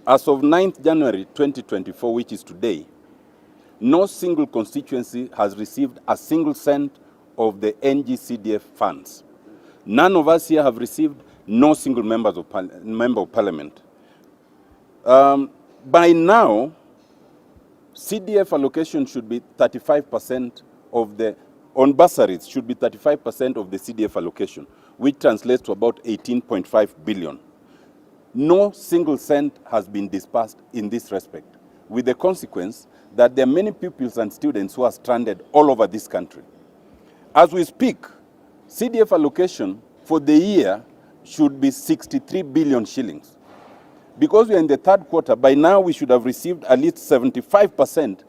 As of 9th January 2024, which is today, no single constituency has received a single cent of the NG-CDF funds. None of us here have received no single member of parliament. By now, CDF allocation should be 35% of the, on bursaries, should be 35% of the CDF allocation, which translates to about 18.5 billion. No single cent has been disbursed in this respect, with the consequence that there are many pupils and students who are stranded all over this country. As we speak, CDF allocation for the year should be 63 billion shillings. Because we are in the third quarter, by now we should have received at least 75%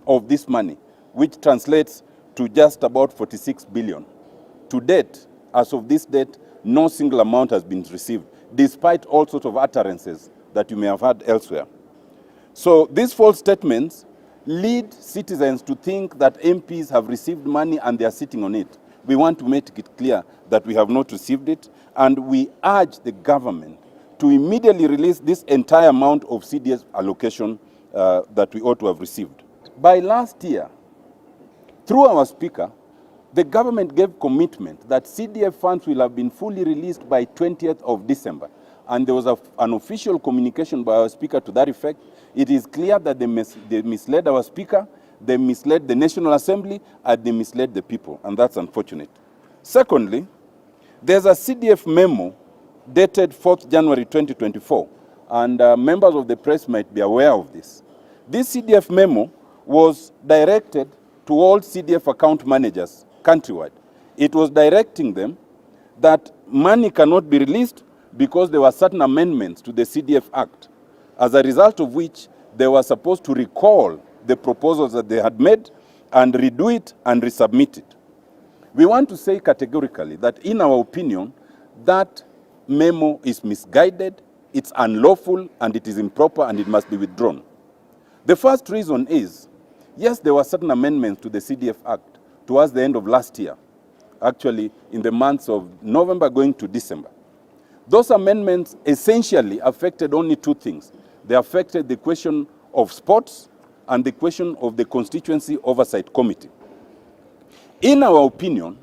of this money, which translates to just about 46 billion. To date, as of this date, no single amount has been received, despite all sorts of utterances that you may have heard elsewhere. So these false statements lead citizens to think that MPs have received money and they are sitting on it. We want to make it clear that we have not received it, and we urge the government to immediately release this entire amount of CDF allocation that we ought to have received. By last year, through our speaker, the government gave commitment that CDF funds will have been fully released by 20th of December. And there was an official communication by our speaker to that effect. It is clear that they misled our speaker, they misled the National Assembly, and they misled the people, and that's unfortunate. Secondly, there's a CDF memo dated 4th January 2024, and members of the press might be aware of this. This CDF memo was directed to all CDF account managers countrywide. It was directing them that money cannot be released because there were certain amendments to the CDF Act, as a result of which they were supposed to recall the proposals that they had made and redo it and resubmit it. We want to say categorically that, in our opinion, that memo is misguided, it's unlawful, and it is improper, and it must be withdrawn. The first reason is, yes, there were certain amendments to the CDF Act towards the end of last year, actually in the months of November going to December. Those amendments essentially affected only two things. They affected the question of sports and the question of the Constituency Oversight Committee. In our opinion,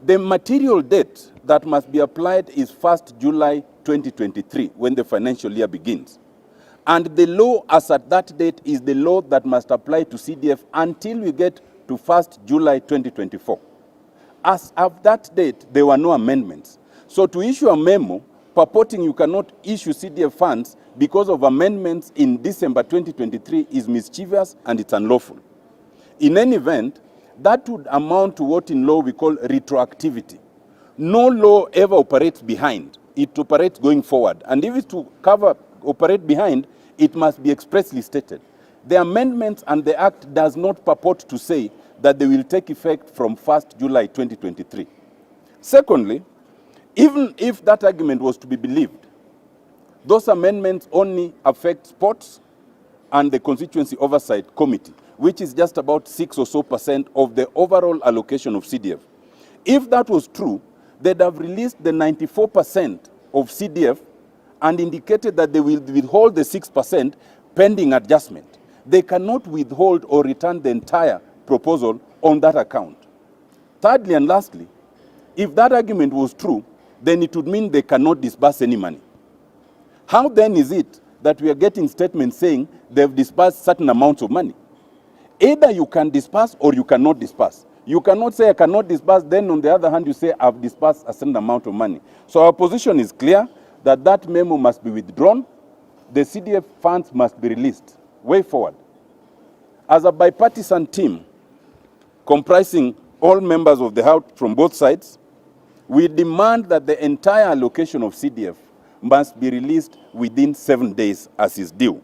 the material date that must be applied is 1st July 2023, when the financial year begins. And the law as at that date is the law that must apply to CDF until we get to 1st July 2024. As of that date, there were no amendments. So to issue a memo purporting you cannot issue CDF funds because of amendments in December 2023 is mischievous and it's unlawful. In any event, that would amount to what in law we call retroactivity. No law ever operates behind. It operates going forward. And if it's to operate behind, it must be expressly stated. The amendments and the Act does not purport to say that they will take effect from 1st July 2023. Secondly, even if that argument was to be believed, those amendments only affect sports and the Constituency Oversight Committee, which is just about 6% or so of the overall allocation of CDF. If that was true, they'd have released the 94% of CDF and indicated that they will withhold the 6% pending adjustment. They cannot withhold or return the entire proposal on that account. Thirdly and lastly, if that argument was true, then it would mean they cannot disburse any money. How then is it that we are getting statements saying they've disbursed certain amounts of money? Either you can disburse or you cannot disburse. You cannot say I cannot disburse, then on the other hand you say I've disbursed a certain amount of money. So our position is clear that that memo must be withdrawn. The CDF funds must be released. Way forward. As a bipartisan team comprising all members of the House from both sides, we demand that the entire allocation of CDF must be released within 7 days as is due.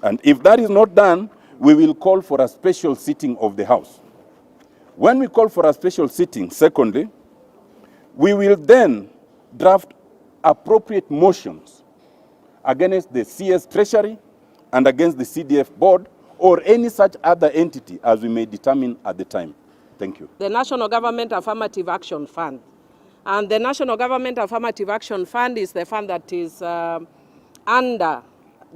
And if that is not done, we will call for a special sitting of the House. When we call for a special sitting, secondly, we will then draft appropriate motions against the CS Treasury and against the CDF Board or any such other entity as we may determine at the time. Thank you. The National Government Affirmative Action Fund. And the National Government Affirmative Action Fund is the fund that is under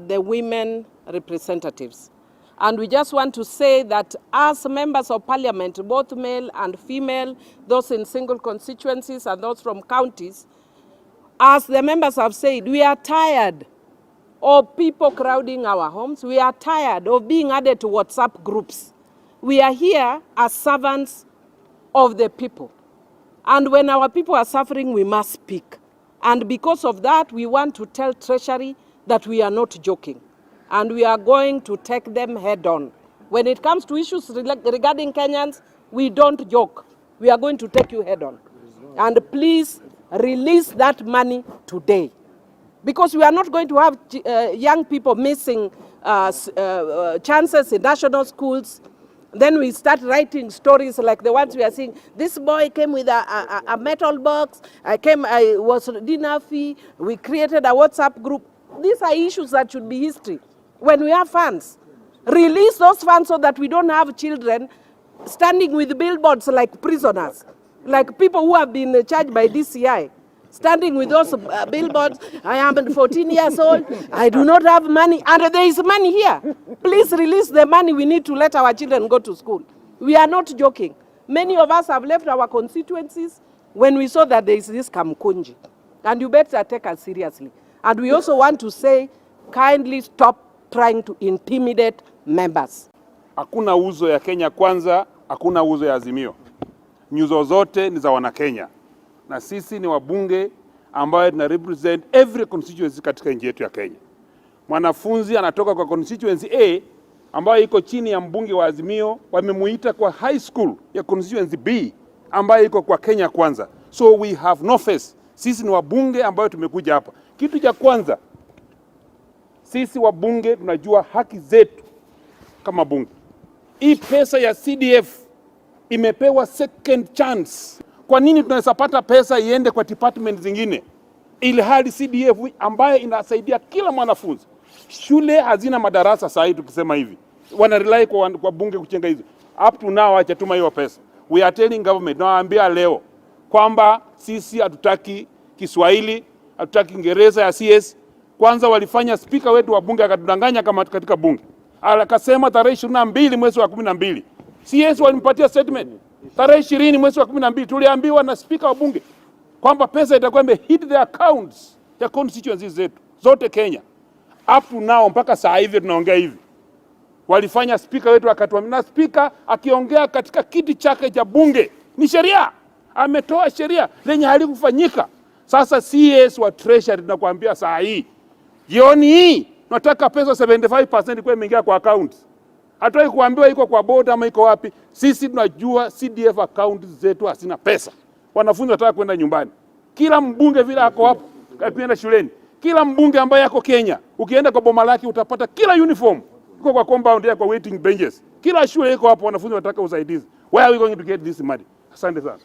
the women representatives. And we just want to say that as members of parliament, both male and female, those in single constituencies and those from counties, as the members have said, we are tired of people crowding our homes. We are tired of being added to WhatsApp groups. We are here as servants of the people. And when our people are suffering, we must speak. And because of that, we want to tell Treasury that we are not joking. And we are going to take them head on. When it comes to issues regarding Kenyans, we don't joke. We are going to take you head on. And please release that money today. Because we are not going to have young people missing chances in national schools. Then we start writing stories like the ones we are seeing. This boy came with a metal box. I was dinner fee. We created a WhatsApp group. These are issues that should be history. When we have funds, release those funds so that we don't have children standing with billboards like prisoners, like people who have been charged by DCI, standing with those billboards. I am 14 years old, I do not have money, and there is money here. Please release the money we need to let our children go to school. We are not joking. Many of us have left our constituencies when we saw that there is this Kamkunji, and you better take us seriously. And we also want to say, kindly stop trying to intimidate members. Hakuna uzo ya Kenya Kwanza, hakuna uzo ya Azimio. Nyuzo zote ni za Wanakenya. Na sisi ni wabunge ambao tuna represent every constituency katika nchi yetu ya Kenya. Mwanafunzi anatoka kwa constituency A ambayo iko chini ya mbunge wa Azimio, wamemuita kwa high school ya constituency B ambayo iko kwa Kenya Kwanza. So we have no face. Sisi ni wabunge ambao tumekuja hapa. Kitu cha kwanza, sisi wabunge tunajua haki zetu kama bunge. Hii pesa ya CDF imepewa second chance. Kwa nini tunaweza pata pesa iende kwa department zingine, ili hali CDF ambayo inasaidia kila mwanafunzi? Shule hazina madarasa saa hii, tukisema hivi wana rely kwa bunge kuchenga hizo. Up to now hajatuma hiyo pesa. We are telling government, nawaambia leo kwamba sisi hatutaki Kiswahili, hatutaki Kiingereza ya CS. Kwanza walifanya speaker wetu wa bunge akatudanganya kama katika bunge. Akasema tarehe 22 mwezi wa 12. CS walimpatia statement tarehe 20 mwezi wa 12. Tuliambiwa na speaker wa bunge kwamba pesa itakuwa hit the accounts ya constituencies zetu zote Kenya. Up to now mpaka saa hivi tunaongea hivi, walifanya speaker wetu akatuambia, na speaker akiongea katika kiti chake cha bunge ni sheria, ametoa sheria lenye halikufanyika. Sasa CS wa Treasury tunakuambia saa hii jioni hii nataka pesa 75% kwa imeingia kwa account. Hataki kuambiwa iko kwa board ama iko wapi. Sisi tunajua CDF account zetu hasina pesa. Wanafunzi wataka kwenda nyumbani. Kila mbunge vile ako hapo kaenda shuleni. Kila mbunge ambaye yako Kenya, ukienda kwa boma lake utapata kila uniform iko kwa compound ya kwa waiting benches. Kila shule iko hapo, wanafunzi wataka usaidizi. Where are we going to get this money? Asante sana.